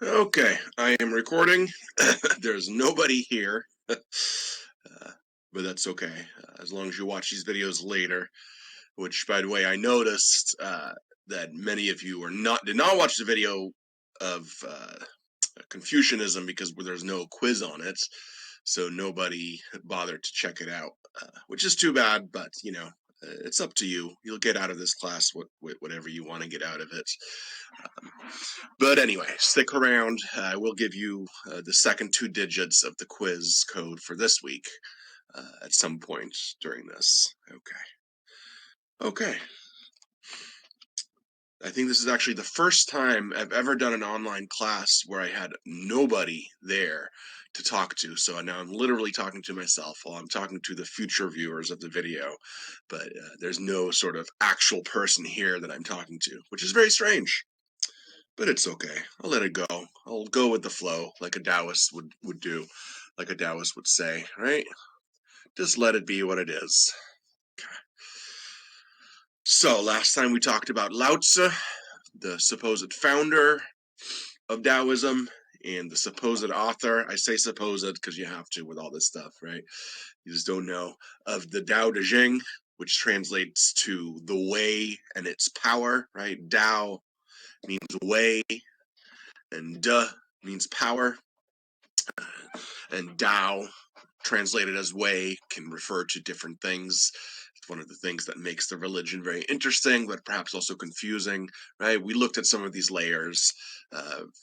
Okay, I am recording. There's nobody here, but that's okay, as long as you watch these videos later. Which, by the way, I noticed that many of you did not watch the video of Confucianism because there's no quiz on it, so nobody bothered to check it out, which is too bad. But it's up to you. You'll get out of this class whatever you want to get out of it. But anyway, stick around. I will give you the second two digits of the quiz code for this week at some point during this. Okay. I think this is actually the first time I've ever done an online class where I had nobody there to talk to. So now I'm literally talking to myself while I'm talking to the future viewers of the video. But there's no sort of actual person here that I'm talking to, which is very strange. But it's okay. I'll let it go. I'll go with the flow, like a Taoist would do, like a Taoist would say, right? Just let it be what it is. So last time we talked about Lao Tzu, the supposed founder of Taoism, and the supposed author. I say supposed because you have to with all this stuff, right? You just don't know. Of the Tao Te Ching, which translates to the way and its power, right? Tao means way, and De means power. And Tao, translated as way, can refer to different things. It's one of the things that makes the religion very interesting, but perhaps also confusing, right? We looked at some of these layers.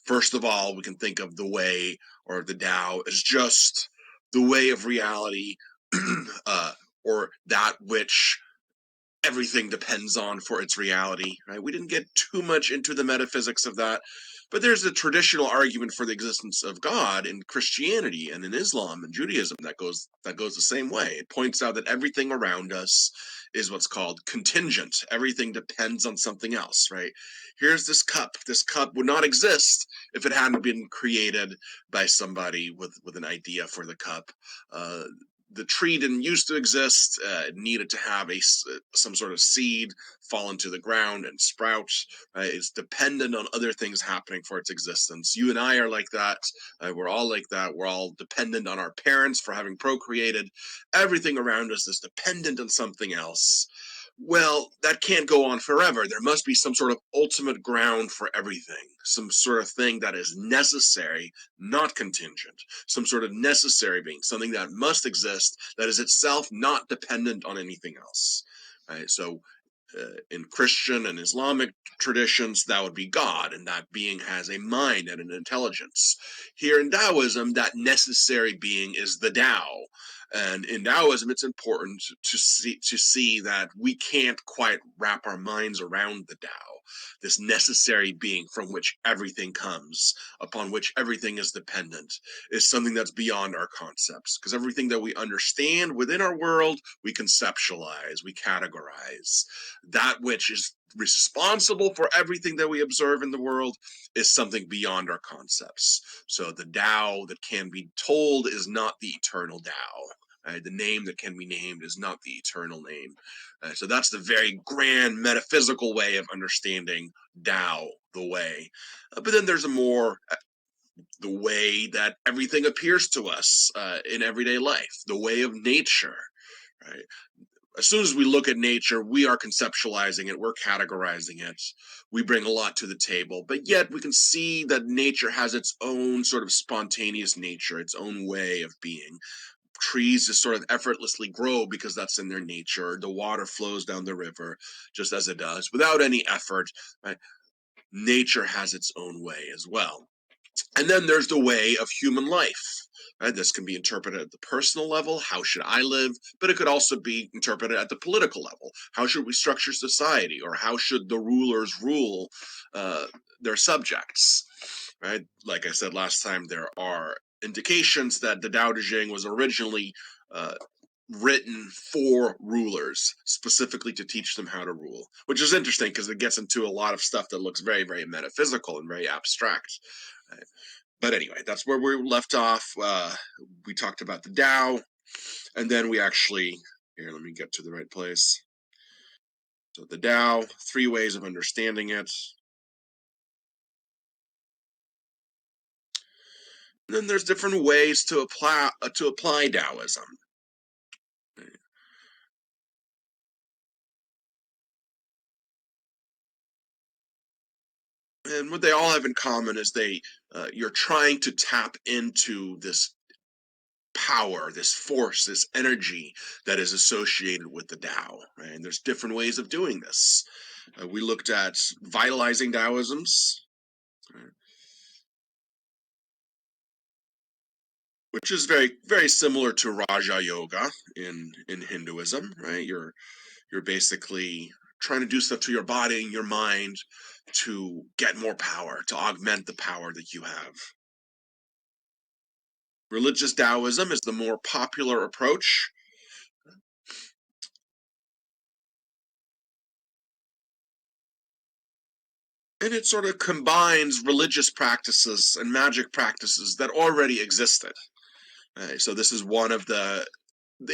First of all, we can think of the way or the Tao as just the way of reality, or that which everything depends on for its reality, right? We didn't get too much into the metaphysics of that, but there's a traditional argument for the existence of God in Christianity and in Islam and Judaism that goes the same way. It points out that everything around us is what's called contingent. Everything depends on something else, right? Here's this cup. This cup would not exist if it hadn't been created by somebody with an idea for the cup. The tree didn't used to exist. It needed to have some sort of seed fall into the ground and sprout. It's dependent on other things happening for its existence. You and I are like that. We're all like that. We're all dependent on our parents for having procreated. Everything around us is dependent on something else. Well, that can't go on forever. There must be some sort of ultimate ground for everything, some sort of thing that is necessary, not contingent, some sort of necessary being, something that must exist, that is itself not dependent on anything else. Right? So in Christian and Islamic traditions, that would be God, and that being has a mind and an intelligence. Here in Taoism, that necessary being is the Tao. And in Taoism, it's important to see that we can't quite wrap our minds around the Tao, this necessary being from which everything comes, upon which everything is dependent, is something that's beyond our concepts. Because everything that we understand within our world, we conceptualize, we categorize. That which is responsible for everything that we observe in the world is something beyond our concepts. So the Tao that can be told is not the eternal Tao. The name that can be named is not the eternal name. So that's the very grand metaphysical way of understanding Tao, the way. But then there's the way that everything appears to us in everyday life, the way of nature, right? As soon as we look at nature, we are conceptualizing it, we're categorizing it, we bring a lot to the table, but yet we can see that nature has its own sort of spontaneous nature, its own way of being. Trees just sort of effortlessly grow because that's in their nature. The water flows down the river just as it does without any effort. Right? Nature has its own way as well. And then there's the way of human life. Right? This can be interpreted at the personal level. How should I live? But it could also be interpreted at the political level. How should we structure society? Or how should the rulers rule their subjects? Right? Like I said last time, there are indications that the Tao Te Ching was originally written for rulers, specifically to teach them how to rule, which is interesting because it gets into a lot of stuff that looks very, very metaphysical and very abstract. But anyway, that's where we left off. We talked about the Tao, and then we actually, here, let me get to the right place. So the Tao, three ways of understanding it. And then there's different ways to apply Taoism. And what they all have in common is you're trying to tap into this power, this force, this energy that is associated with the Tao. Right? And there's different ways of doing this. We looked at vitalizing Taoisms, right, which is very, very similar to Raja Yoga in Hinduism. Right? You're basically trying to do stuff to your body and your mind to get more power, to augment the power that you have. Religious Taoism is the more popular approach, and it sort of combines religious practices and magic practices that already existed. So this is one of the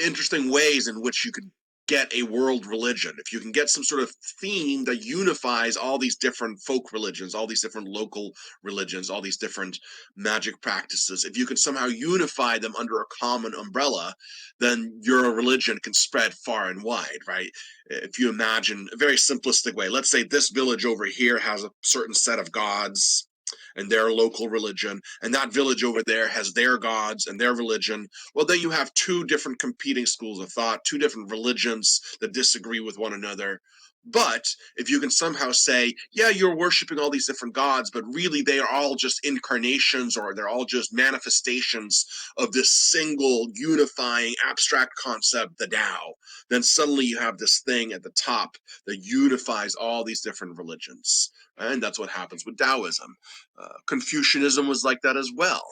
interesting ways in which you could get a world religion. If you can get some sort of theme that unifies all these different folk religions, all these different local religions, all these different magic practices, if you can somehow unify them under a common umbrella, then your religion can spread far and wide, right? If you imagine a very simplistic way, let's say this village over here has a certain set of gods and their local religion, and that village over there has their gods and their religion. Well, then you have two different competing schools of thought, two different religions that disagree with one another. But if you can somehow say, yeah, you're worshiping all these different gods, but really they are all just incarnations or they're all just manifestations of this single unifying abstract concept, the Tao, then suddenly you have this thing at the top that unifies all these different religions. And that's what happens with Taoism. Confucianism was like that as well.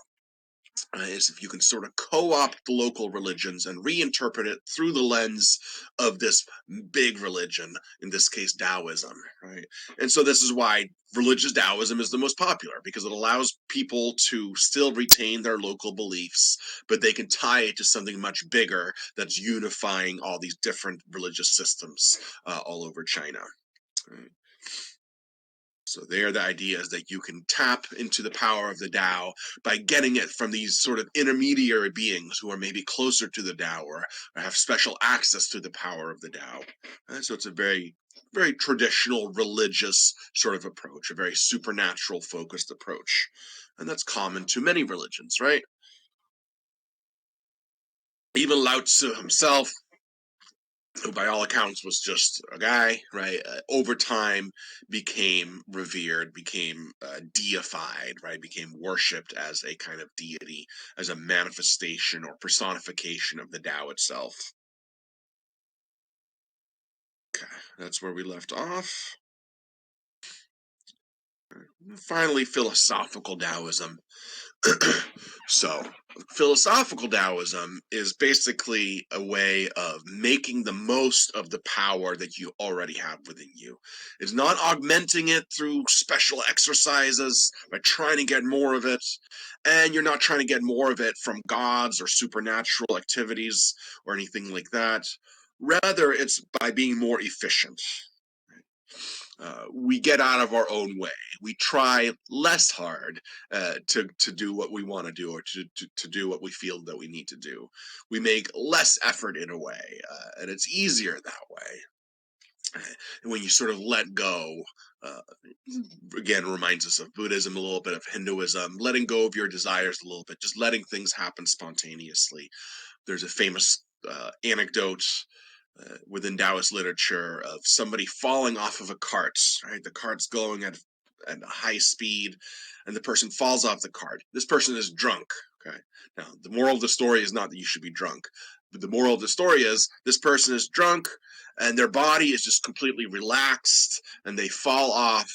Is if you can sort of co-opt the local religions and reinterpret it through the lens of this big religion, in this case Taoism, right? And so this is why religious Taoism is the most popular, because it allows people to still retain their local beliefs, but they can tie it to something much bigger that's unifying all these different religious systems all over China. Right? So there, the idea is that you can tap into the power of the Tao by getting it from these sort of intermediary beings who are maybe closer to the Tao or have special access to the power of the Tao. So it's a very, very traditional religious sort of approach, a very supernatural focused approach. And that's common to many religions, right? Even Lao Tzu himself, who by all accounts was just a guy, right? Over time became revered, became deified, right? Became worshipped as a kind of deity, as a manifestation or personification of the Tao itself. Okay, that's where we left off. Finally, philosophical Taoism. So, philosophical Taoism is basically a way of making the most of the power that you already have within you. It's not augmenting it through special exercises by trying to get more of it, and you're not trying to get more of it from gods or supernatural activities or anything like that. Rather, it's by being more efficient. We get out of our own way. We try less hard to do what we want to do or to do what we feel that we need to do. We make less effort in a way, and it's easier that way. And when you sort of let go, uh, again, reminds us of Buddhism, a little bit of Hinduism, letting go of your desires a little bit, just letting things happen spontaneously. There's a famous anecdote within Taoist literature of somebody falling off of a cart, right? The cart's going at a high speed, and the person falls off the cart. This person is drunk. Okay. Now, the moral of the story is not that you should be drunk, but the moral of the story is this person is drunk, and their body is just completely relaxed, and they fall off,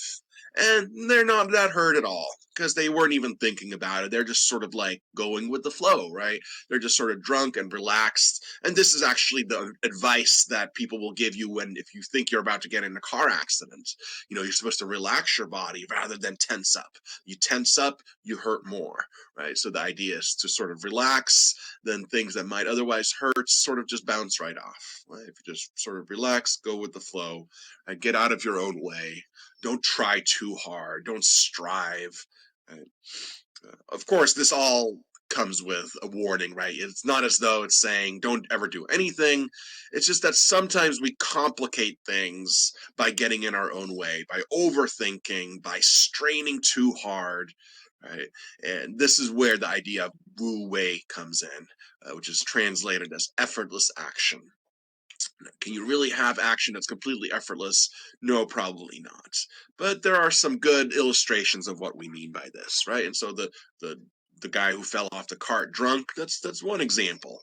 and they're not that hurt at all because they weren't even thinking about it. They're just sort of like going with the flow, right? They're just sort of drunk and relaxed. And this is actually the advice that people will give you when, if you think you're about to get in a car accident, you're supposed to relax your body rather than tense up. You tense up, you hurt more, right? So the idea is to sort of relax, then things that might otherwise hurt sort of just bounce right off. Right? If you just sort of relax, go with the flow, and get out of your own way. Don't try too hard. Don't strive. Right? Of course, this all comes with a warning, right? It's not as though it's saying don't ever do anything. It's just that sometimes we complicate things by getting in our own way, by overthinking, by straining too hard, right? And this is where the idea of Wu Wei comes in, which is translated as effortless action. Can you really have action that's completely effortless? No, probably not. But there are some good illustrations of what we mean by this, right? And so the the guy who fell off the cart drunk, that's one example.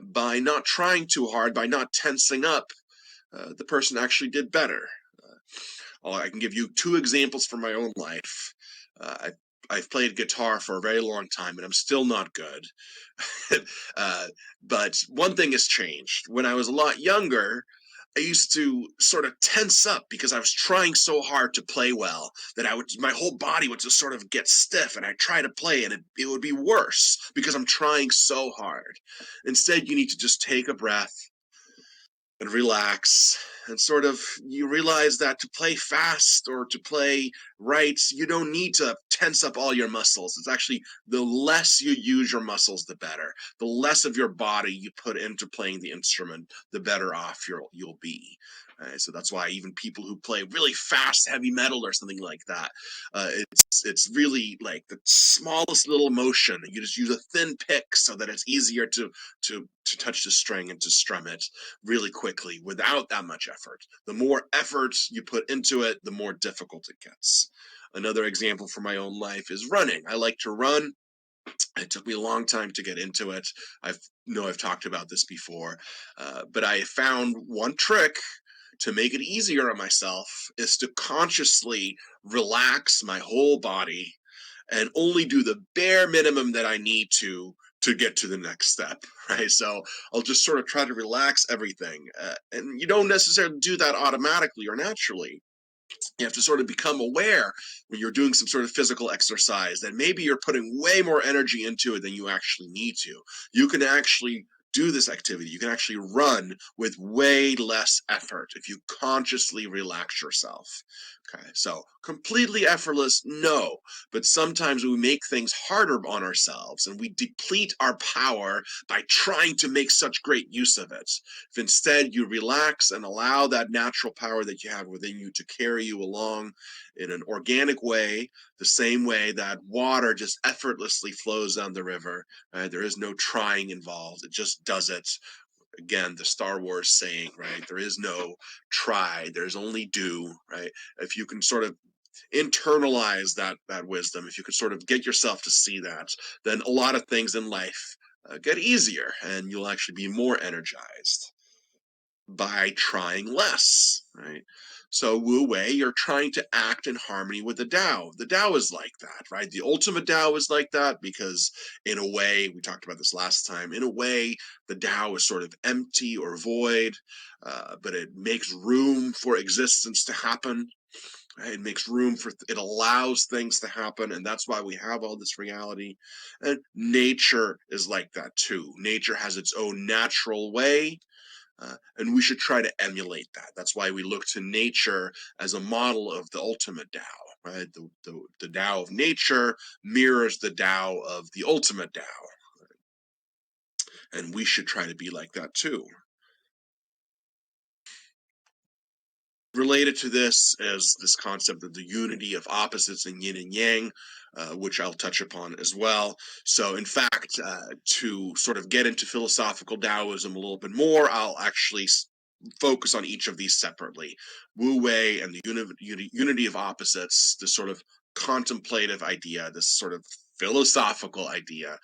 By not trying too hard, by not tensing up, the person actually did better. I can give you two examples from my own life. I've played guitar for a very long time, and I'm still not good. uh, but one thing has changed. When I was a lot younger, I used to sort of tense up because I was trying so hard to play well that my whole body would just sort of get stiff, and I'd try to play, and it would be worse because I'm trying so hard. Instead, you need to just take a breath and relax, and sort of you realize that to play fast or to play right, you don't need to tense up all your muscles. It's actually the less you use your muscles, the better. The less of your body you put into playing the instrument, the better off you'll be. So that's why even people who play really fast heavy metal or something like that, it's really like the smallest little motion. You just use a thin pick so that it's easier to touch the string and to strum it really quickly without that much effort. The more effort you put into it, the more difficult it gets. Another example from my own life is running. I like to run. It took me a long time to get into it. I've talked about this before, but I found one trick to make it easier on myself is to consciously relax my whole body and only do the bare minimum that I need to get to the next step, right? So I'll just sort of try to relax everything, and you don't necessarily do that automatically or naturally. You have to sort of become aware when you're doing some sort of physical exercise that maybe you're putting way more energy into it than you actually need to. You can actually do this activity. You can actually run with way less effort if you consciously relax yourself. Okay, so completely effortless, no, but sometimes we make things harder on ourselves and we deplete our power by trying to make such great use of it. If instead you relax and allow that natural power that you have within you to carry you along in an organic way, the same way that water just effortlessly flows down the river, right? There is no trying involved, it just does it. Again, the Star Wars saying, right? There is no try, there's only do, right? If you can sort of internalize that wisdom, if you can sort of get yourself to see that, then a lot of things in life get easier and you'll actually be more energized by trying less, right? So Wu Wei, you're trying to act in harmony with the Tao. The Tao is like that, right? The ultimate Tao is like that because, in a way, we talked about this last time. In a way, the Tao is sort of empty or void, but it makes room for existence to happen. Right? It makes room for it allows things to happen, and that's why we have all this reality. And nature is like that too. Nature has its own natural way, and we should try to emulate that. That's why we look to nature as a model of the ultimate Tao, right? The Tao of nature mirrors the Tao of the ultimate Tao, and we should try to be like that too. Related to this is this concept of the unity of opposites in yin and yang, which I'll touch upon as well. So, in fact, to sort of get into philosophical Taoism a little bit more, I'll actually focus on each of these separately. Wu Wei and the unity of opposites, this sort of contemplative idea, this sort of philosophical idea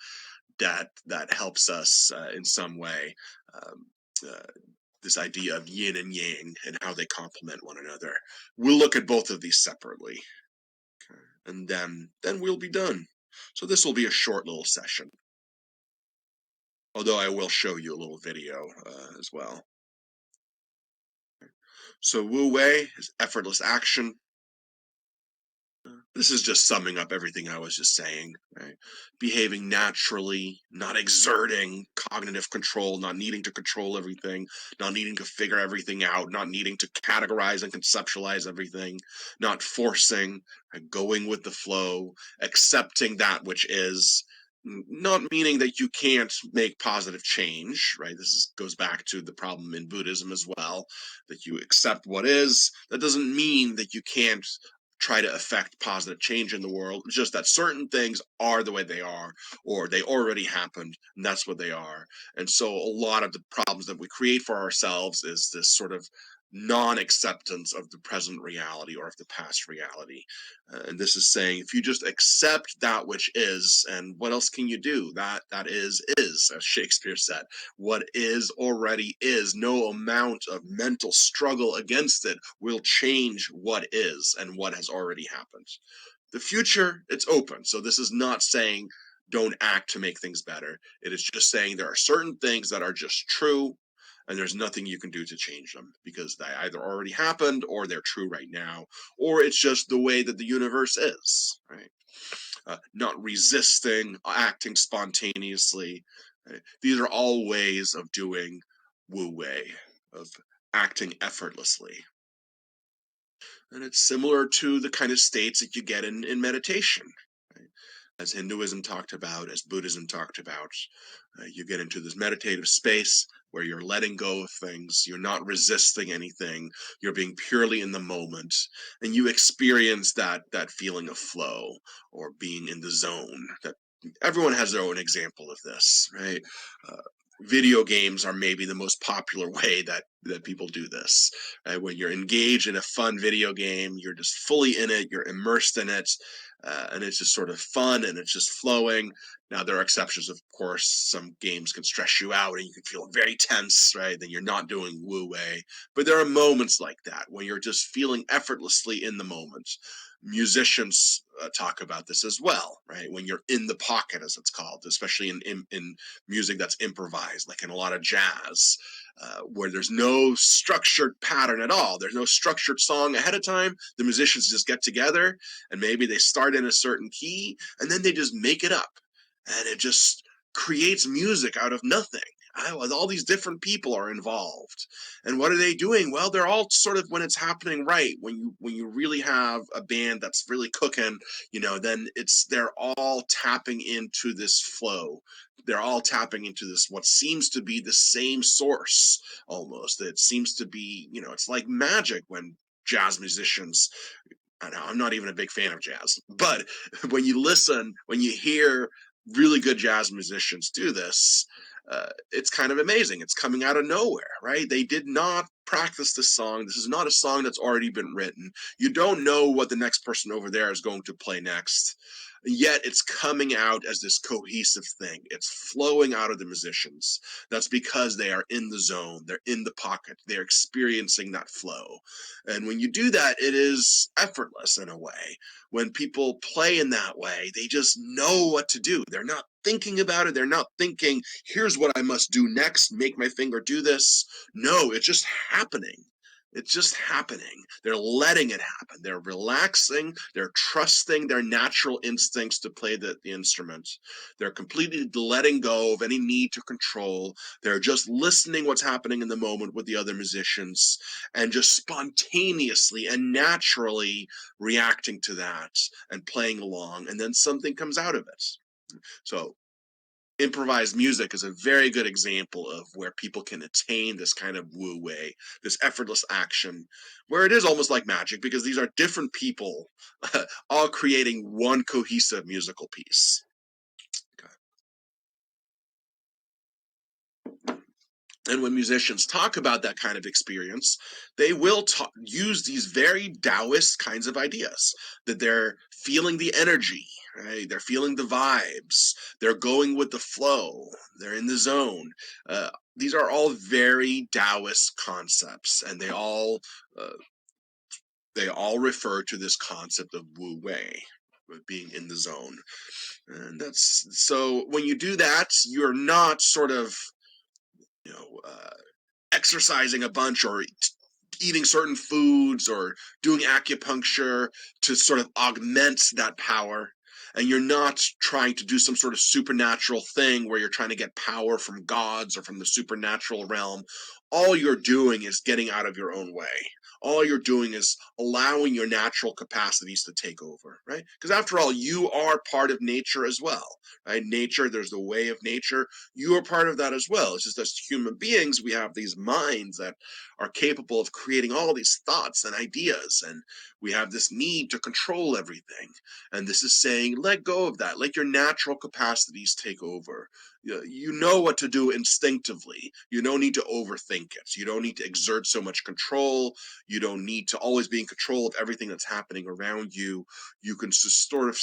that helps us in some way. Um, uh, this idea of yin and yang and how they complement one another. We'll look at both of these separately, okay? And then we'll be done. So this will be a short little session, although I will show you a little video as well. So Wu Wei is effortless action. This is just summing up everything I was just saying, right? Behaving naturally, not exerting cognitive control, not needing to control everything, not needing to figure everything out, not needing to categorize and conceptualize everything, not forcing, right? Going with the flow, accepting that which is, not meaning that you can't make positive change, right? Goes back to the problem in Buddhism as well, that you accept what is. That doesn't mean that you can't try to affect positive change in the world. It's just that certain things are the way they are, or they already happened, and that's what they are. And so a lot of the problems that we create for ourselves is this sort of non-acceptance of the present reality or of the past reality. And this is saying, if you just accept that which is, and what else can you do? That is, as Shakespeare said. What is already is. No amount of mental struggle against it will change what is and what has already happened. The future, it's open. So this is not saying don't act to make things better. It is just saying there are certain things that are just true, and there's nothing you can do to change them because they either already happened or they're true right now, or it's just the way that the universe is, right? Not resisting, acting spontaneously. Right? These are all ways of doing Wu Wei, of acting effortlessly. And it's similar to the kind of states that you get in meditation. Right? As Hinduism talked about, as Buddhism talked about, you get into this meditative space where you're letting go of things, you're not resisting anything, you're being purely in the moment, and you experience that feeling of flow or being in the zone. That everyone has their own example of this, right? Uh, Video games are maybe the most popular way that people do this. Right? When you're engaged in a fun video game, you're just fully in it, you're immersed in it, and it's just sort of fun and it's just flowing. Now, there are exceptions, of course. Some games can stress you out and you can feel very tense, right? Then you're not doing Wu Wei. But there are moments like that when you're just feeling effortlessly in the moment. Musicians talk about this as well, right? When you're in the pocket, as it's called, especially in music that's improvised, like in a lot of jazz, where there's no structured pattern at all. There's no structured song ahead of time. The musicians just get together and maybe they start in a certain key and then they just make it up. And it just creates music out of nothing. All these different people are involved, and what are they doing? Well, they're all sort of, when it's happening right, when you really have a band that's really cooking, then they're all tapping into this flow. They're all tapping into this what seems to be the same source almost. It seems to be, it's like magic when jazz musicians. I know I'm not even a big fan of jazz, but when you hear really good jazz musicians do this, it's kind of amazing. It's coming out of nowhere, right? They did not practice this song. This is not a song that's already been written. You don't know what the next person over there is going to play next. Yet it's coming out as this cohesive thing. It's flowing out of the musicians. That's because they are in the zone. They're in the pocket. They're experiencing that flow. And when you do that, it is effortless in a way. When people play in that way, they just know what to do. They're not thinking about it. They're not thinking, here's what I must do next, make my finger do this. No, it's just happening. It's just happening. They're letting it happen. They're relaxing. They're trusting their natural instincts to play the instrument. They're completely letting go of any need to control. They're just listening what's happening in the moment with the other musicians and just spontaneously and naturally reacting to that and playing along. And then something comes out of it. So improvised music is a very good example of where people can attain this kind of Wu Wei, this effortless action, where it is almost like magic because these are different people all creating one cohesive musical piece. Okay. And when musicians talk about that kind of experience, they will use these very Taoist kinds of ideas, that they're feeling the energy, right? They're feeling the vibes. They're going with the flow. They're in the zone. These are all very Taoist concepts, and uh, they all refer to this concept of Wu Wei, being in the zone. And that's so when you do that, you're not sort of, you know, exercising a bunch or eating certain foods or doing acupuncture to sort of augment that power. And you're not trying to do some sort of supernatural thing where you're trying to get power from gods or from the supernatural realm. All you're doing is getting out of your own way. All you're doing is allowing your natural capacities to take over, right? Because after all, you are part of nature as well, right? Nature, there's the way of nature. You are part of that as well. It's just as human beings, we have these minds that are capable of creating all these thoughts and ideas, and we have this need to control everything. And this is saying, let go of that. Let your natural capacities take over. You know what to do instinctively. You don't need to overthink it. You don't need to exert so much control. You don't need to always be in control of everything that's happening around you. You can just sort of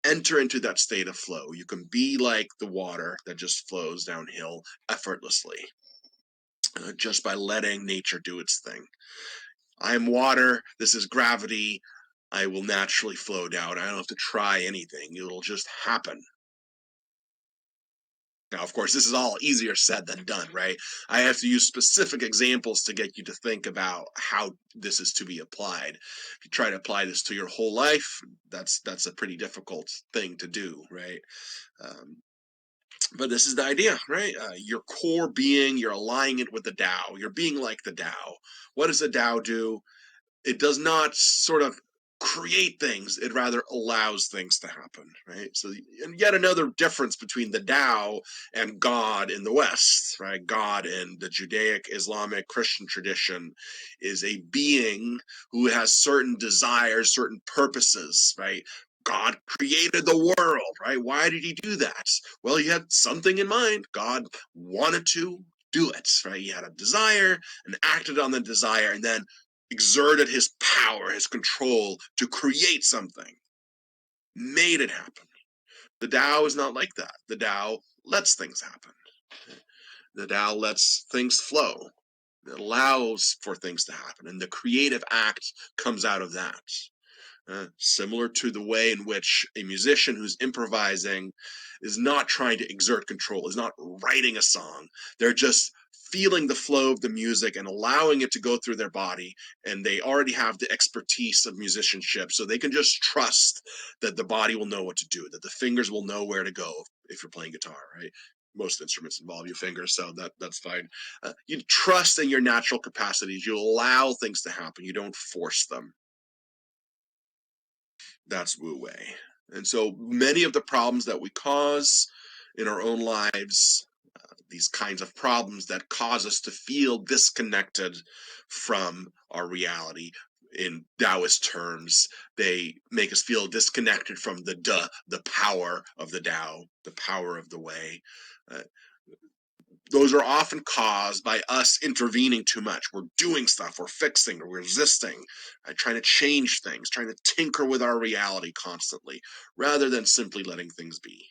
enter into that state of flow. You can be like the water that just flows downhill effortlessly, just by letting nature do its thing. I am water. This is gravity. I will naturally flow down. I don't have to try anything. It'll just happen. Now, of course, this is all easier said than done, right? I have to use specific examples to get you to think about how this is to be applied. If you try to apply this to your whole life, that's a pretty difficult thing to do, right? Um, but this is the idea, right? Your core being, you're aligning it with the Tao. You're being like the Tao. What does the Tao do? It does not sort of create things, it rather allows things to happen, right? So, and yet another difference between the Tao and God in the West, right? God in the Judaic, Islamic, Christian tradition is a being who has certain desires, certain purposes, right? God created the world, right? Why did he do that? Well, he had something in mind. God wanted to do it, right? He had a desire and acted on the desire, and then exerted his power, his control to create something, made it happen. The Tao is not like that. The Tao lets things happen. The Tao lets things flow. It allows for things to happen, and the creative act comes out of that. Similar to the way in which a musician who's improvising is not trying to exert control, is not writing a song. They're just feeling the flow of the music and allowing it to go through their body. And they already have the expertise of musicianship, so they can just trust that the body will know what to do, that the fingers will know where to go if you're playing guitar, right? Most instruments involve your fingers, so that's fine. You trust in your natural capacities. You allow things to happen. You don't force them. That's Wu Wei. And so many of the problems that we cause in our own lives, these kinds of problems that cause us to feel disconnected from our reality, in Taoist terms, they make us feel disconnected from the power of the Tao, the power of the way. Uh, those are often caused by us intervening too much. We're doing stuff, we're fixing, we're resisting, trying to change things, trying to tinker with our reality constantly, rather than simply letting things be.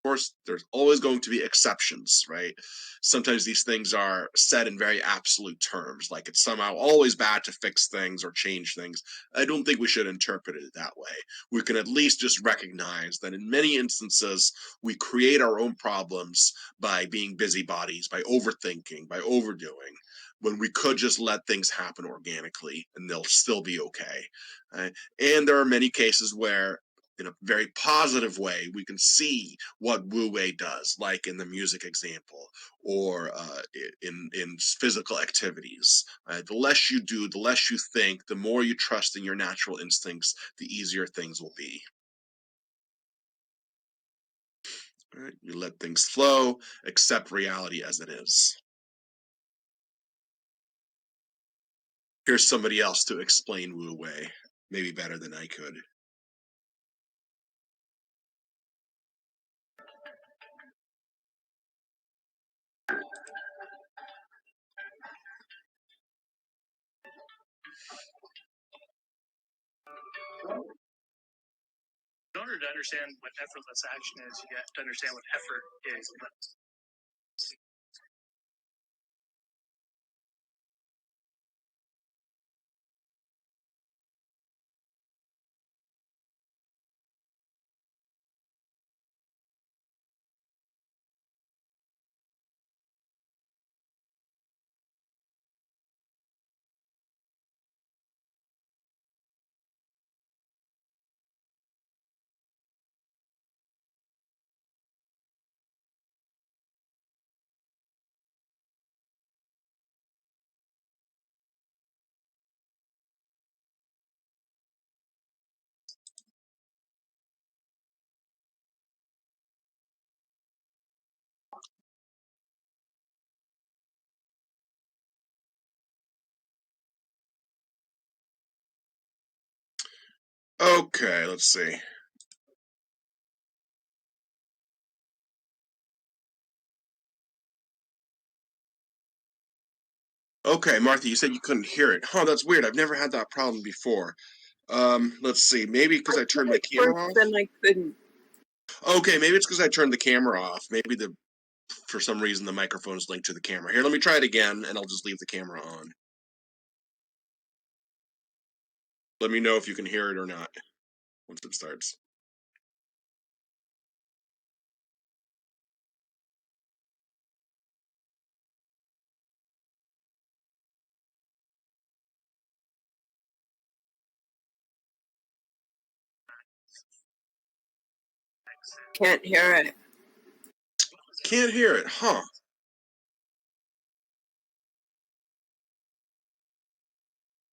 Of course, there's always going to be exceptions, right? Sometimes these things are said in very absolute terms, like it's somehow always bad to fix things or change things. I don't think we should interpret it that way. We can at least just recognize that in many instances, we create our own problems by being busybodies, by overthinking, by overdoing, when we could just let things happen organically and they'll still be okay. And there are many cases where, in a very positive way, we can see what Wu Wei does, like in the music example, or in physical activities. The less you do, the less you think, the more you trust in your natural instincts, the easier things will be. Right? You let things flow, accept reality as it is. Here's somebody else to explain Wu Wei, maybe better than I could. In order to understand what effortless action is, you have to understand what effort is. Okay, let's see. Okay, Martha, you said you couldn't hear it. Huh, that's weird. I've never had that problem before. Let's see. Maybe because I turned my First, camera off? then I couldn't. Okay, maybe it's because I turned the camera off. Maybe for some reason the microphone is linked to the camera. Here, let me try it again, and I'll just leave the camera on. Let me know if you can hear it or not once it starts. Can't hear it. Can't hear it, huh?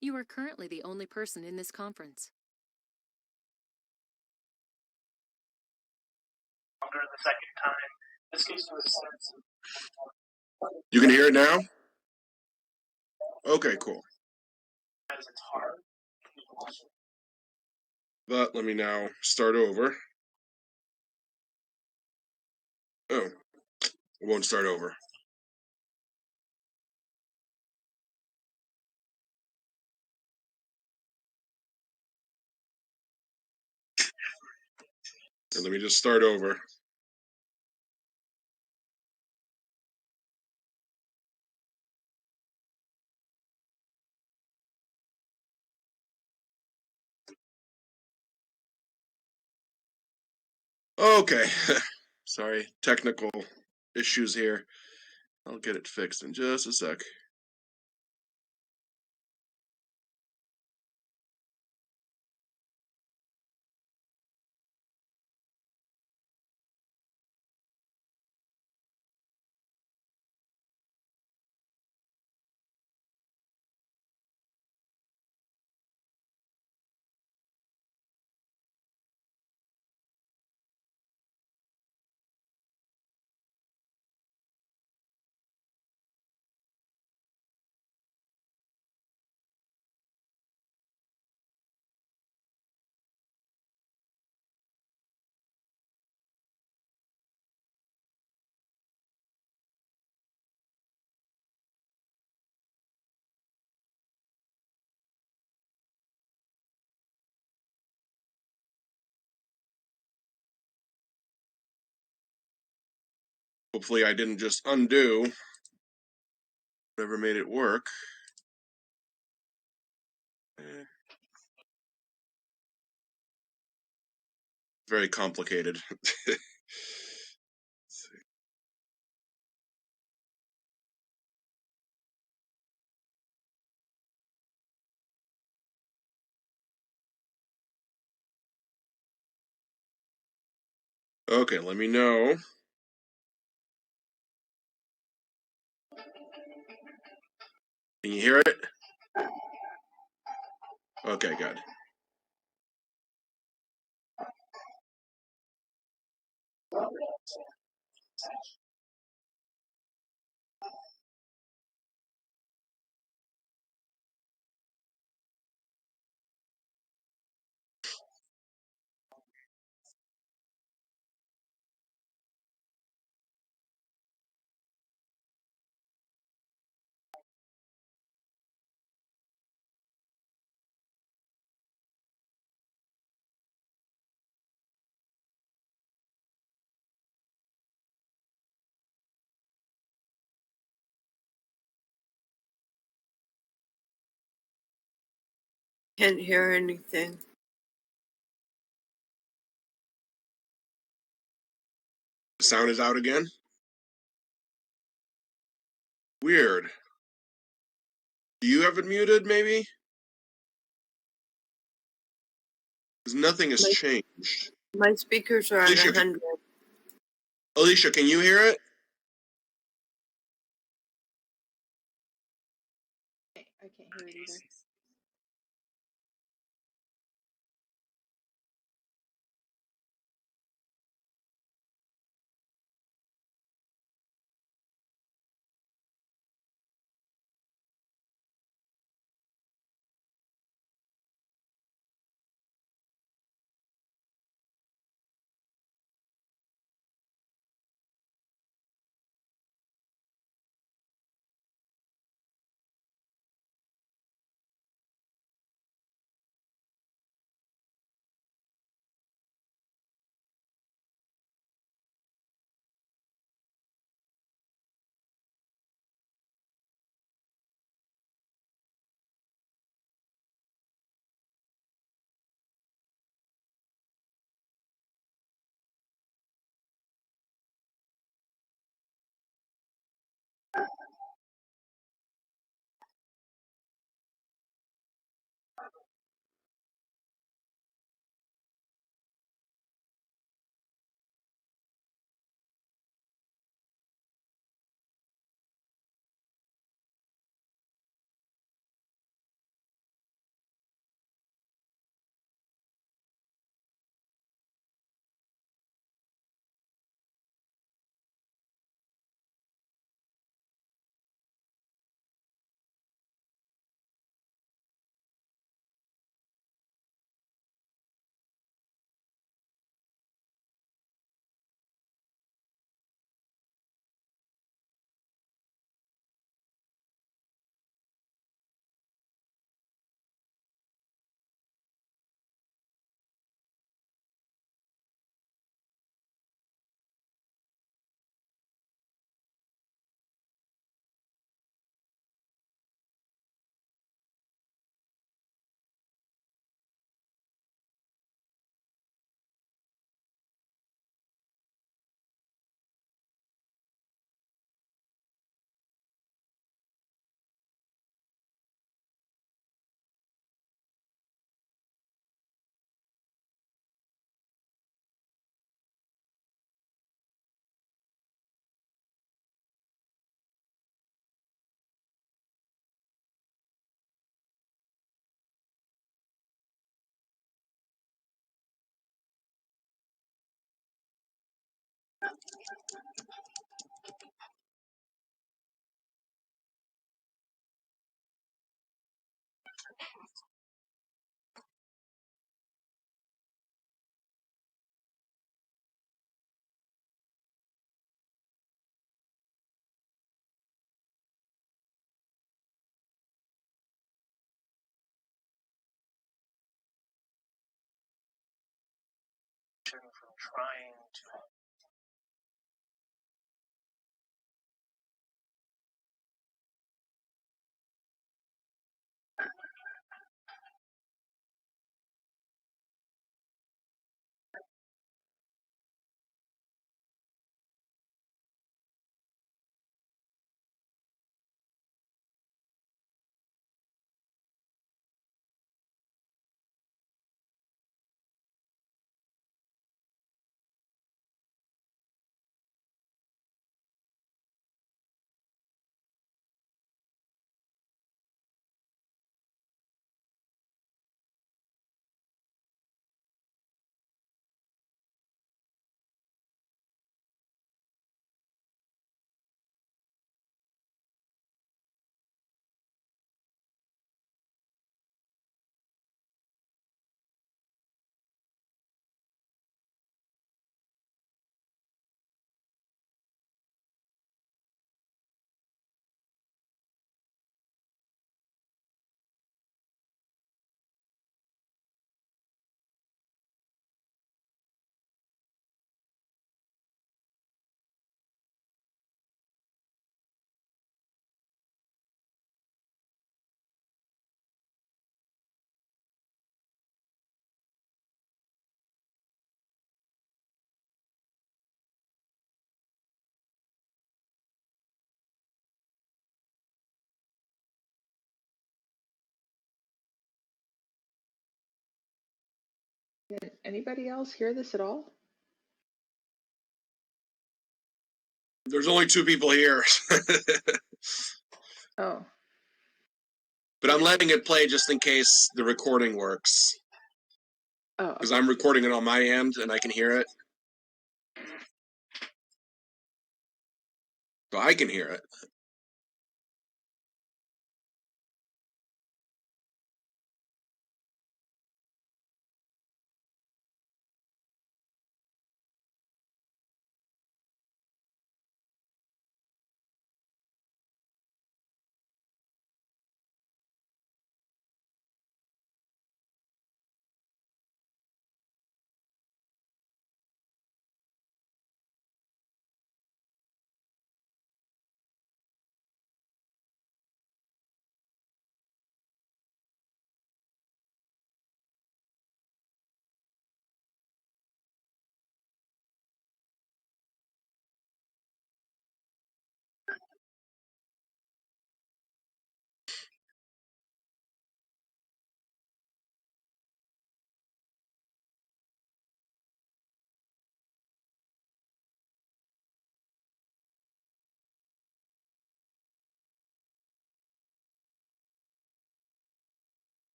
You are currently the only person in this conference. Longer the second time. This gives you a sense of You can hear it now? Okay, cool. as it's hard. But let me now start over. Oh, it won't start over. And let me just start over. Okay, sorry, technical issues here. I'll get it fixed in just a sec. Hopefully I didn't just undo whatever made it work. Very complicated. Okay, let me know. Can you hear it? Okay, good. Can't hear anything. The sound is out again? Weird. Do you have it muted, maybe? Because nothing has My, changed. my speakers are on Alicia, 100. Alicia, can you hear it? I can't hear it either. From trying to Can anybody else hear this at all? There's only 2 people here. Oh, But I'm letting it play just in case the recording works. oh, Because okay. I'm recording it on my end and I can hear it. So I can hear it.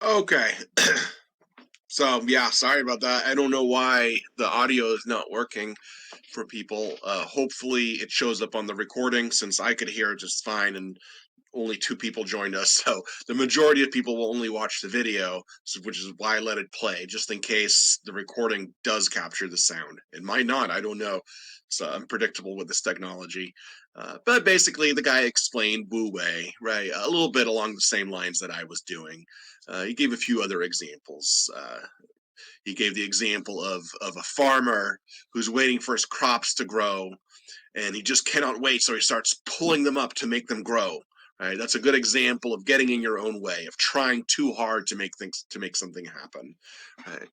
Okay. So yeah, sorry about that. I don't know why the audio is not working for people. Hopefully it shows up on the recording, since I could hear it just fine and only 2 people joined us. So the majority of people will only watch the video, which is why I let it play, just in case the recording does capture the sound. It might not, I don't know. It's unpredictable with this technology. But basically, the guy explained Wu Wei, right? A little bit along the same lines that I was doing. He gave a few other examples. He gave the example of a farmer who's waiting for his crops to grow, and he just cannot wait, so he starts pulling them up to make them grow. Right? That's a good example of getting in your own way, of trying too hard to make something happen. Right?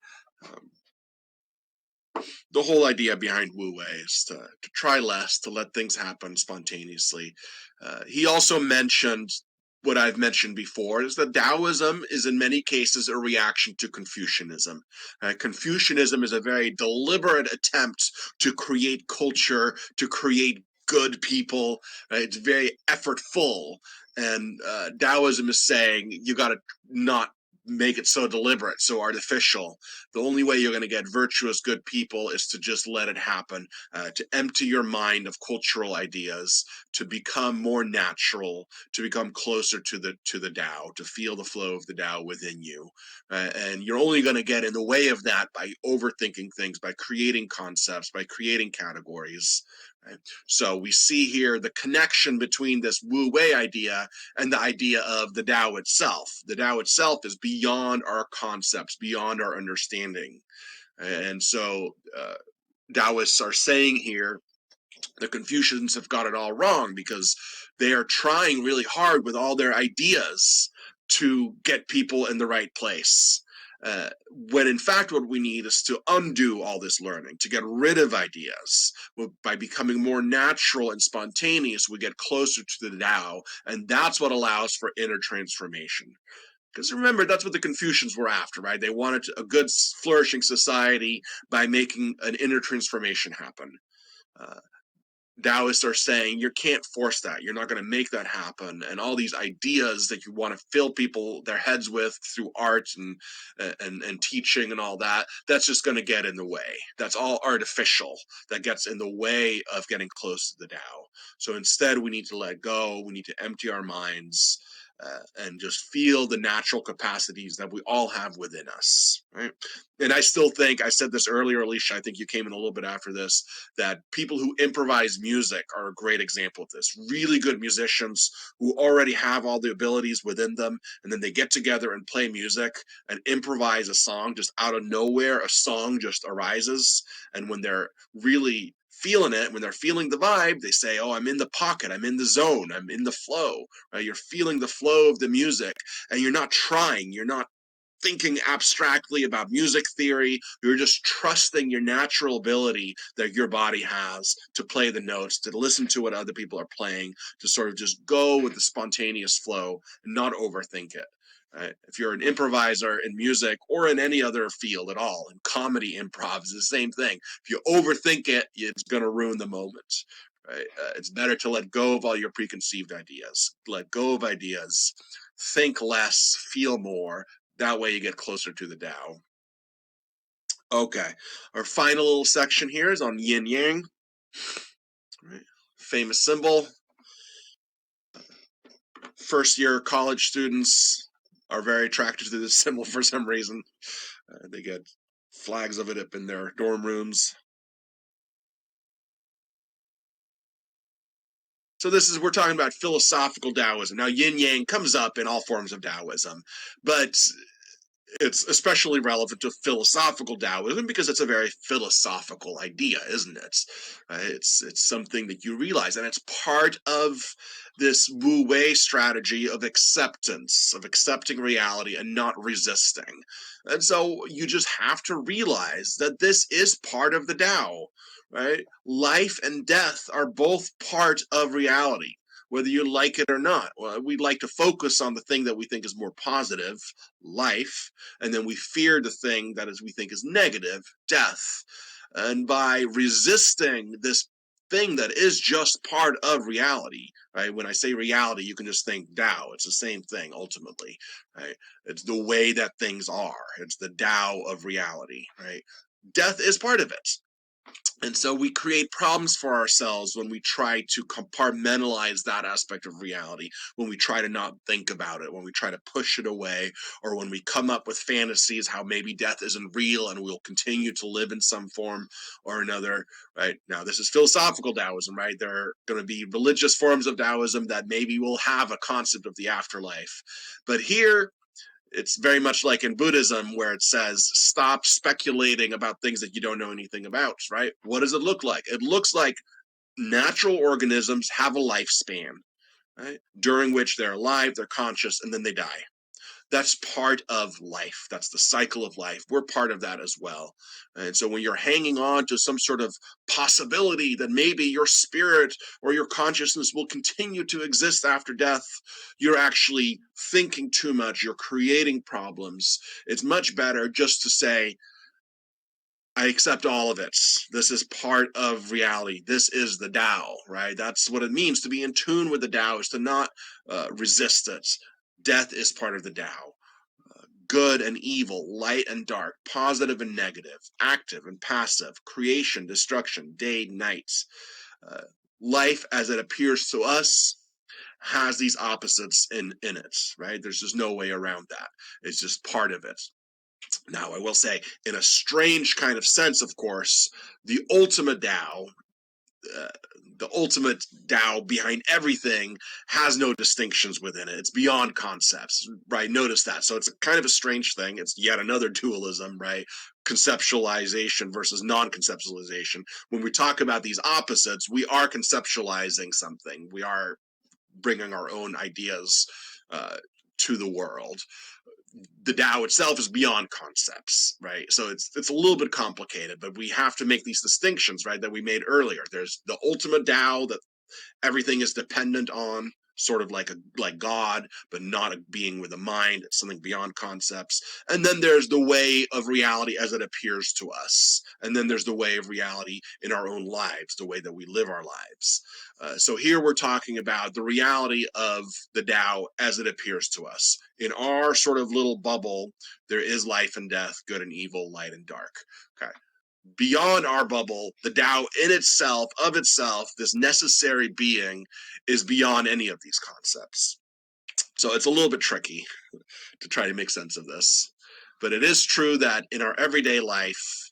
Um, the whole idea behind Wu Wei is to try less, to let things happen spontaneously. He also mentioned what I've mentioned before, is that Taoism is in many cases a reaction to Confucianism. Confucianism is a very deliberate attempt to create culture, to create good people. It's very effortful. And Taoism is saying you got to not make it so deliberate, so artificial. The only way you're going to get virtuous, good people is to just let it happen, to empty your mind of cultural ideas, to become more natural, to become closer to the Tao, to feel the flow of the Tao within you. And you're only going to get in the way of that by overthinking things, by creating concepts, by creating categories. Right? So we see here the connection between this Wu Wei idea and the idea of the Tao itself. The Tao itself is beyond our concepts, beyond our understanding. And so Taoists are saying here the Confucians have got it all wrong, because they are trying really hard with all their ideas to get people in the right place. When in fact what we need is to undo all this learning, to get rid of ideas. By becoming more natural and spontaneous, we get closer to the Tao, and that's what allows for inner transformation. Because remember, that's what the Confucians were after, right? They wanted a good, flourishing society by making an inner transformation happen. Uh, Taoists are saying you can't force that. You're not going to make that happen. And all these ideas that you want to fill people their heads with through art and teaching and all that, that's just going to get in the way. That's all artificial. That gets in the way of getting close to the Tao. So instead, we need to let go. We need to empty our minds. And just feel the natural capacities that we all have within us, right? And I still think, I said this earlier, Alicia, I think you came in a little bit after this, that people who improvise music are a great example of this. Really good musicians who already have all the abilities within them, and then they get together and play music and improvise a song just out of nowhere. A song just arises, and when they're really feeling it, when they're feeling the vibe, they say, oh, I'm in the pocket, I'm in the zone, I'm in the flow. Right? You're feeling the flow of the music, and you're not trying, you're not thinking abstractly about music theory. You're just trusting your natural ability that your body has to play the notes, to listen to what other people are playing, to sort of just go with the spontaneous flow and not overthink it. Right? If you're an improviser in music or in any other field at all, in comedy, improv is the same thing. If you overthink it, it's going to ruin the moment. Right? It's better to let go of all your preconceived ideas. Let go of ideas. Think less, feel more. That way you get closer to the Tao. Okay, our final little section here is on yin yang. Right. Famous symbol. First year college students are very attracted to this symbol for some reason. They get flags of it up in their dorm rooms. So we're talking about philosophical Taoism. Now yin yang comes up in all forms of Taoism, but it's especially relevant to philosophical Taoism because it's a very philosophical idea, isn't it? It's something that you realize, and it's part of this Wu Wei strategy of acceptance, of accepting reality and not resisting. And so you just have to realize that this is part of the Tao, right? Life and death are both part of reality, whether you like it or not. Well, we like to focus on the thing that we think is more positive, life, and then we fear the thing that we think is negative, death. And by resisting this thing that is just part of reality, right? When I say reality, you can just think Tao. It's the same thing ultimately, right? It's the way that things are. It's the Tao of reality, right? Death is part of it. And so we create problems for ourselves when we try to compartmentalize that aspect of reality, when we try to not think about it, when we try to push it away, or when we come up with fantasies how maybe death isn't real and we'll continue to live in some form or another, right? Now, this is philosophical Taoism, right? There are going to be religious forms of Taoism that maybe will have a concept of the afterlife. But here, it's very much like in Buddhism where it says, stop speculating about things that you don't know anything about, right? What does it look like? It looks like natural organisms have a lifespan, right? During which they're alive, they're conscious, and then they die. That's part of life. That's the cycle of life. We're part of that as well. And so when you're hanging on to some sort of possibility that maybe your spirit or your consciousness will continue to exist after death, you're actually thinking too much. You're creating problems. It's much better just to say, I accept all of it. This is part of reality. This is the Tao, right? That's what it means to be in tune with the Tao, is to not resist it. Death is part of the Tao. Good and evil, light and dark, positive and negative, active and passive, creation, destruction, day, night. Uh, Life as it appears to us has these opposites in it, right? There's just no way around that. It's just part of it. Now, I will say, in a strange kind of sense, of course, the ultimate Tao, uh, the ultimate Tao behind everything, has no distinctions within it. It's beyond concepts, right? Notice that. So it's kind of a strange thing. It's yet another dualism, right? Conceptualization versus non-conceptualization. When we talk about these opposites, we are conceptualizing something. We are bringing our own ideas to the world. The Tao itself is beyond concepts, right? So it's a little bit complicated, but we have to make these distinctions, right, that we made earlier. There's the ultimate Tao that everything is dependent on, sort of like God, but not a being with a mind. It's something beyond concepts. And then there's the way of reality as it appears to us. And then there's the way of reality in our own lives, the way that we live our lives. So here we're talking about the reality of the Tao as it appears to us. In our sort of little bubble, there is life and death, good and evil, light and dark. Okay. Beyond our bubble, the Tao in itself, of itself, this necessary being, is beyond any of these concepts. So it's a little bit tricky to try to make sense of this. But it is true that in our everyday life,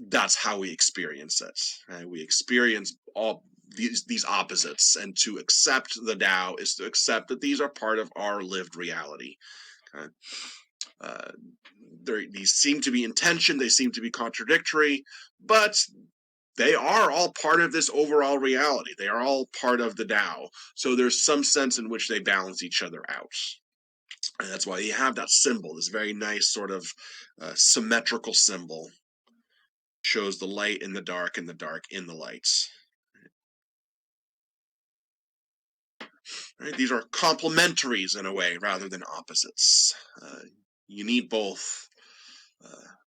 that's how we experience it. Right? We experience all these opposites, and to accept the Tao is to accept that these are part of our lived reality. Okay? These seem to be in tension, they seem to be contradictory, but they are all part of this overall reality. They are all part of the Tao. So there's some sense in which they balance each other out. And that's why you have that symbol, this very nice sort of symmetrical symbol. Shows the light in the dark and the dark in the lights. Right? These are complementaries in a way rather than opposites. You need both.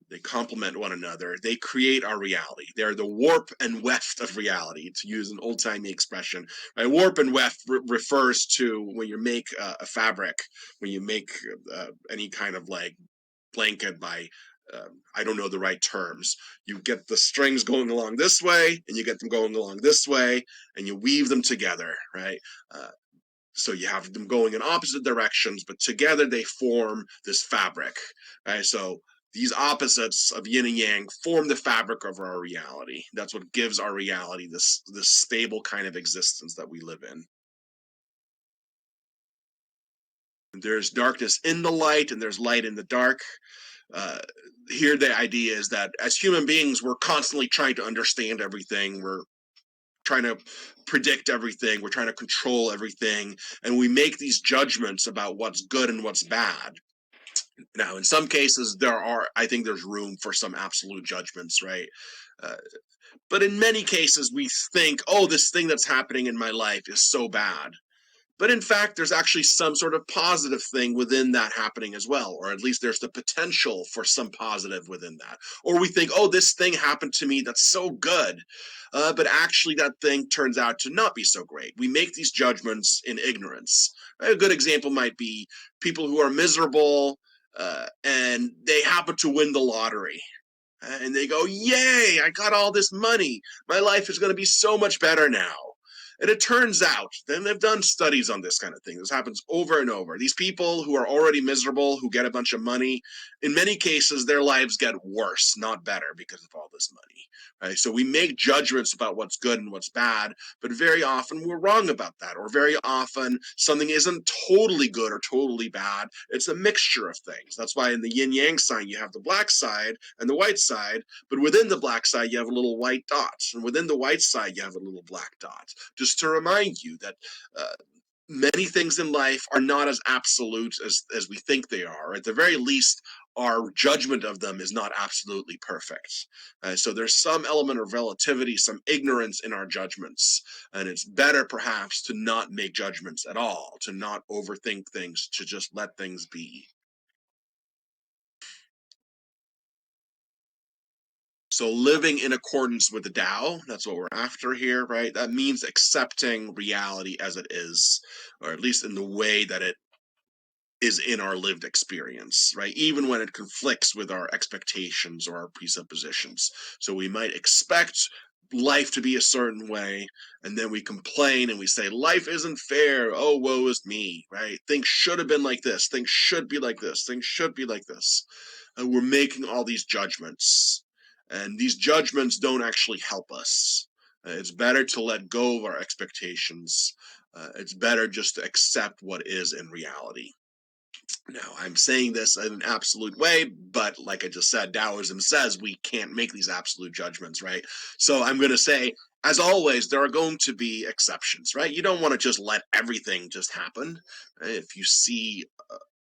They complement one another. They create our reality. They're the warp and weft of reality, to use an old-timey expression. Right? Warp and weft refers to when you make a fabric, when you make any kind of like blanket by I don't know the right terms. You get the strings going along this way, and you get them going along this way, and you weave them together, right? So you have them going in opposite directions, but together they form this fabric, right? So these opposites of yin and yang form the fabric of our reality. That's what gives our reality this stable kind of existence that we live in. There's darkness in the light, and there's light in the dark. Here the idea is that as human beings, we're constantly trying to understand everything. We're trying to predict everything. We're trying to control everything. And we make these judgments about what's good and what's bad. Now, in some cases, I think there's room for some absolute judgments, right? But in many cases, we think, oh, this thing that's happening in my life is so bad. But in fact, there's actually some sort of positive thing within that happening as well, or at least there's the potential for some positive within that. Or we think, oh, this thing happened to me that's so good, but actually that thing turns out to not be so great. We make these judgments in ignorance. A good example might be people who are miserable and they happen to win the lottery. And they go, yay, I got all this money. My life is going to be so much better now. And it turns out, then they've done studies on this kind of thing. This happens over and over. These people who are already miserable, who get a bunch of money, in many cases, their lives get worse, not better, because of all this money. Right? So we make judgments about what's good and what's bad, but very often we're wrong about that. Or very often something isn't totally good or totally bad. It's a mixture of things. That's why in the yin yang sign, you have the black side and the white side, but within the black side, you have a little white dot. And within the white side, you have a little black dot. Just to remind you that many things in life are not as absolute as we think they are. At the very least, our judgment of them is not absolutely perfect. So there's some element of relativity, some ignorance in our judgments. And it's better perhaps to not make judgments at all, to not overthink things, to just let things be. So living in accordance with the Tao, that's what we're after here, right? That means accepting reality as it is, or at least in the way that it is in our lived experience, right? Even when it conflicts with our expectations or our presuppositions. So we might expect life to be a certain way, and then we complain and we say, life isn't fair. Oh, woe is me, right? Things should have been like this. Things should be like this. Things should be like this. And we're making all these judgments. And these judgments don't actually help us. It's better to let go of our expectations. It's better just to accept what is in reality. Now, I'm saying this in an absolute way, but like I just said, Taoism says we can't make these absolute judgments, right? So I'm going to say, as always, there are going to be exceptions, right? You don't want to just let everything just happen. If you see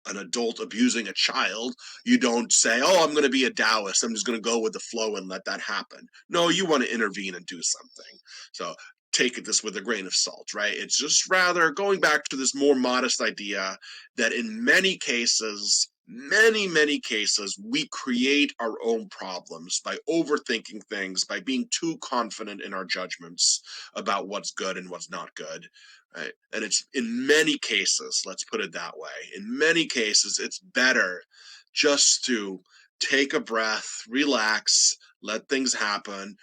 an adult abusing a child, you don't say, oh, I'm going to be a Taoist. I'm just going to go with the flow and let that happen. No, you want to intervene and do something. So take this with a grain of salt, right? It's just rather going back to this more modest idea that in many cases, many cases, we create our own problems by overthinking things, by being too confident in our judgments about what's good and what's not good. Right? And it's in many cases, let's put it that way, in many cases, it's better just to take a breath, relax, let things happen,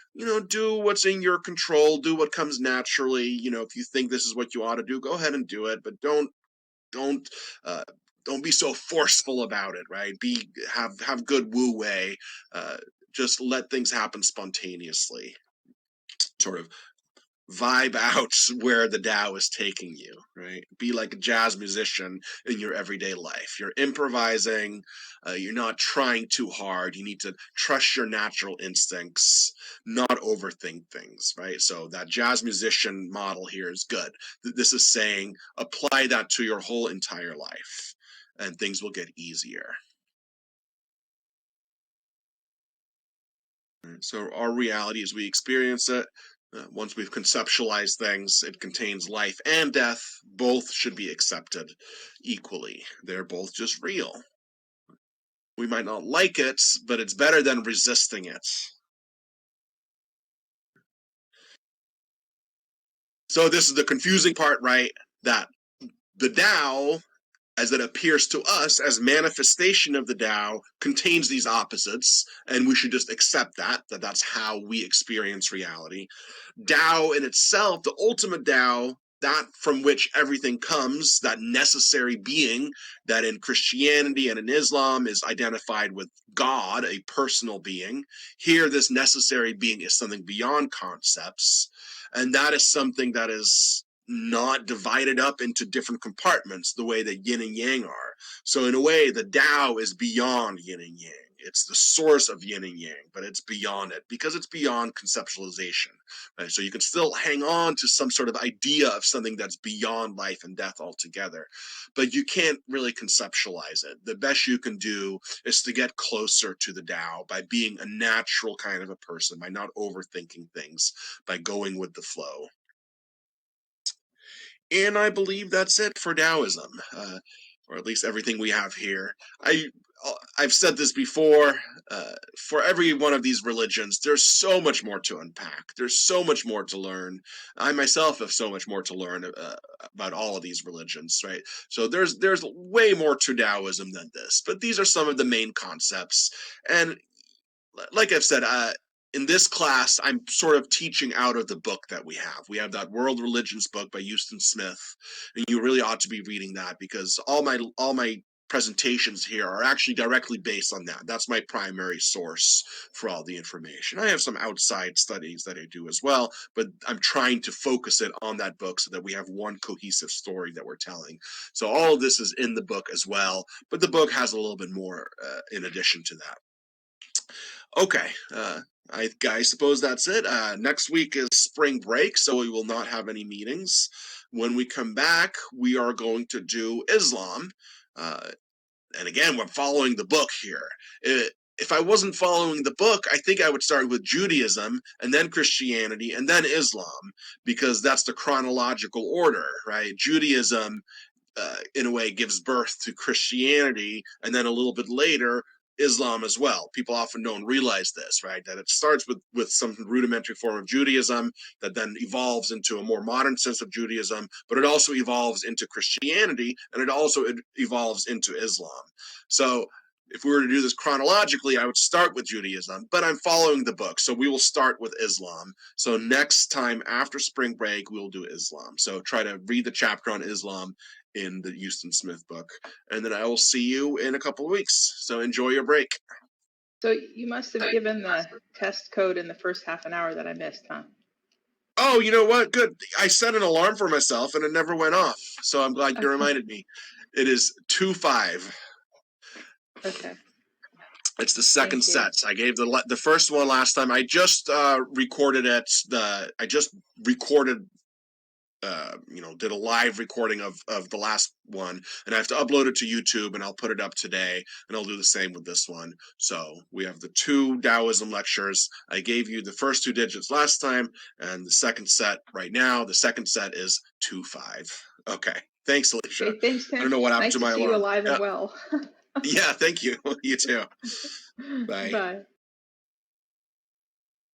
do what's in your control, do what comes naturally. If you think this is what you ought to do, go ahead and do it, but don't uh, don't be so forceful about it, right? Have good wu wei. Just let things happen spontaneously. Sort of vibe out where the Tao is taking you, right? Be like a jazz musician in your everyday life. You're improvising, you're not trying too hard. You need to trust your natural instincts, not overthink things, right? So that jazz musician model here is good. This is saying apply that to your whole entire life and things will get easier. So our reality as we experience it, once we've conceptualized things, it contains life and death. Both should be accepted equally. They're both just real. We might not like it, but it's better than resisting it. So this is the confusing part, right? That the Tao, as it appears to us as manifestation of the Tao, contains these opposites, and we should just accept that that's how we experience reality. Tao in itself, the ultimate Tao, that from which everything comes, that necessary being that in Christianity and in Islam is identified with God, a personal being. Here, this necessary being is something beyond concepts, and that is something that is not divided up into different compartments the way that yin and yang are. So in a way, the Tao is beyond yin and yang. It's the source of yin and yang, but it's beyond it because it's beyond conceptualization. Right? So you can still hang on to some sort of idea of something that's beyond life and death altogether, but you can't really conceptualize it. The best you can do is to get closer to the Tao by being a natural kind of a person, by not overthinking things, by going with the flow. And I believe that's it for Taoism, or at least everything we have here. I've said this before. For every one of these religions, there's so much more to unpack. There's so much more to learn. I myself have so much more to learn about all of these religions, right? So there's way more to Taoism than this, but these are some of the main concepts. And like I've said, in this class, I'm sort of teaching out of the book that we have. We have that World Religions book by Houston Smith, and you really ought to be reading that because all my presentations here are actually directly based on that. That's my primary source for all the information. I have some outside studies that I do as well, but I'm trying to focus it on that book so that we have one cohesive story that we're telling. So all of this is in the book as well, but the book has a little bit more in addition to that. Okay, I suppose that's it. Next week is spring break, so we will not have any meetings. When we come back, we are going to do Islam. And again, we're following the book here. If I wasn't following the book, I think I would start with Judaism and then Christianity and then Islam, because that's the chronological order, right? Judaism, in a way, gives birth to Christianity, and then a little bit later, Islam as well. People often don't realize this, right? That it starts with some rudimentary form of Judaism that then evolves into a more modern sense of Judaism, but it also evolves into Christianity, and it also evolves into Islam. So if we were to do this chronologically, I would start with Judaism, but I'm following the book, so we will start with Islam. So next time after spring break, we'll do Islam. So try to read the chapter on Islam in the Houston Smith book, and then I will see you in a couple of weeks. So enjoy your break. So you must have given the test code in the first half an hour that I missed, huh? Oh, you know what? Good. I set an alarm for myself, and it never went off. So I'm glad you reminded me. It is 2-5. Okay. It's the second Thank you. set. I gave the first one last time. I just recorded it. I just recorded. Did a live recording of the last one, and I have to upload it to YouTube, and I'll put it up today, and I'll do the same with this one. So we have the 2 Taoism lectures. I gave you the first 2 digits last time, and the second set right now. The second set is 2-5. Okay. Thanks, Alicia. Okay, thanks, Tim. I don't know what happened Nice to my see you alarm. alive and well. Yeah, thank you. You too. Bye. Bye.